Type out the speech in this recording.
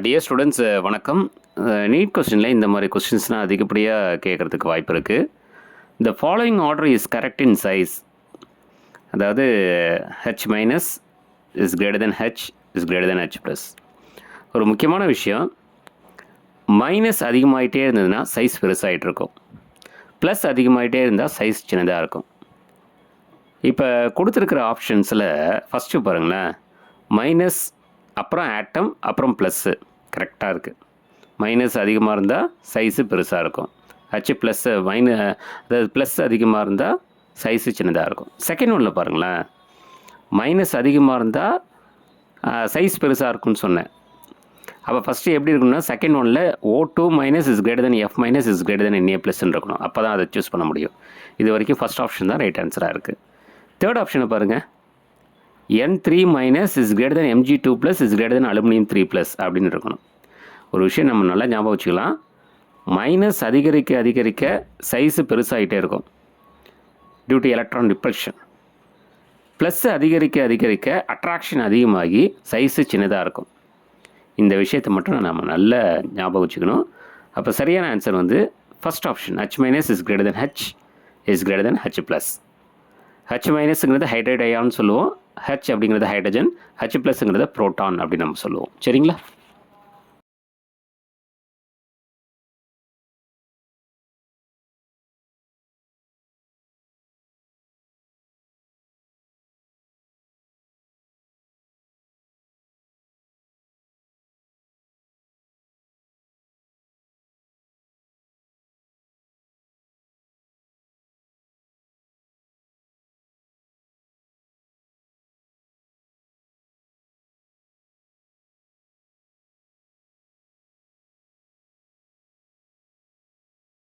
Dear students வணக்கம். NEET கொஸ்டினில் இந்த மாதிரி கொஸ்டின்ஸ்னால் அதிகப்படியாக கேட்குறதுக்கு வாய்ப்பு இருக்குது. இந்த following order is correct in size. அதாவது h minus is greater than h is greater than h plus. ஒரு முக்கியமான விஷயம், மைனஸ் அதிகமாகிட்டே இருந்ததுன்னா சைஸ் பெருசாகிட்டு இருக்கும், ப்ளஸ் அதிகமாகிட்டே இருந்தால் சைஸ் சின்னதாக இருக்கும். இப்போ கொடுத்துருக்கிற ஆப்ஷன்ஸில் ஃபஸ்ட்டு பாருங்களேன், மைனஸ் அப்புறம் ஆட்டம் அப்புறம் ப்ளஸ்ஸு கரெக்டாக இருக்குது. மைனஸ் அதிகமாக இருந்தால் சைஸு பெருசாக இருக்கும், ஹச் ப்ளஸ்ஸு அதாவது ப்ளஸ் அதிகமாக இருந்தால் சைஸு சின்னதாக இருக்கும். செகண்ட் ஒன்றில் பாருங்களேன், மைனஸ் அதிகமாக இருந்தால் சைஸ் பெருசாக இருக்கும்னு சொன்னேன். அப்போ ஃபஸ்ட்டு எப்படி இருக்குன்னா, செகண்ட் ஒன்றில் O2 minus is greater then F minus is greater then NA ப்ளஸ்ன்னு இருக்கணும். அப்போ தான் அதை சூஸ் பண்ண முடியும். இது வரைக்கும் ஃபஸ்ட் ஆப்ஷன் தான் ரைட் ஆன்சராக இருக்குது. தேர்ட் ஆப்ஷனை பாருங்கள், N3 minus is greater then Mg2 plus is greater then aluminium 3 plus அப்படின்னு இருக்கணும். ஒரு விஷயம் நம்ம நல்லா ஞாபகம் வச்சுக்கலாம், மைனஸ் அதிகரிக்க அதிகரிக்க சைஸு பெருசாகிட்டே இருக்கும் due to electron repulsion. Plus அதிகரிக்க அதிகரிக்க அட்ராக்ஷன் அதிகமாகி சைஸு சின்னதாக இருக்கும். இந்த விஷயத்தை மட்டும் நம்ம நல்லா ஞாபகம் வச்சுக்கணும். அப்போ சரியான ஆன்சர் வந்து first option, H minus is greater than H is greater than H plus. H மைனஸுங்கிறது ஹைட்ரைட் அயான்னு சொல்லுவோம், H அப்படிங்கிறது ஹைட்ரஜன், H ப்ளஸ்ங்கிறத புரோட்டான் அப்படின்னு நம்ம சொல்லுவோம். சரிங்களா?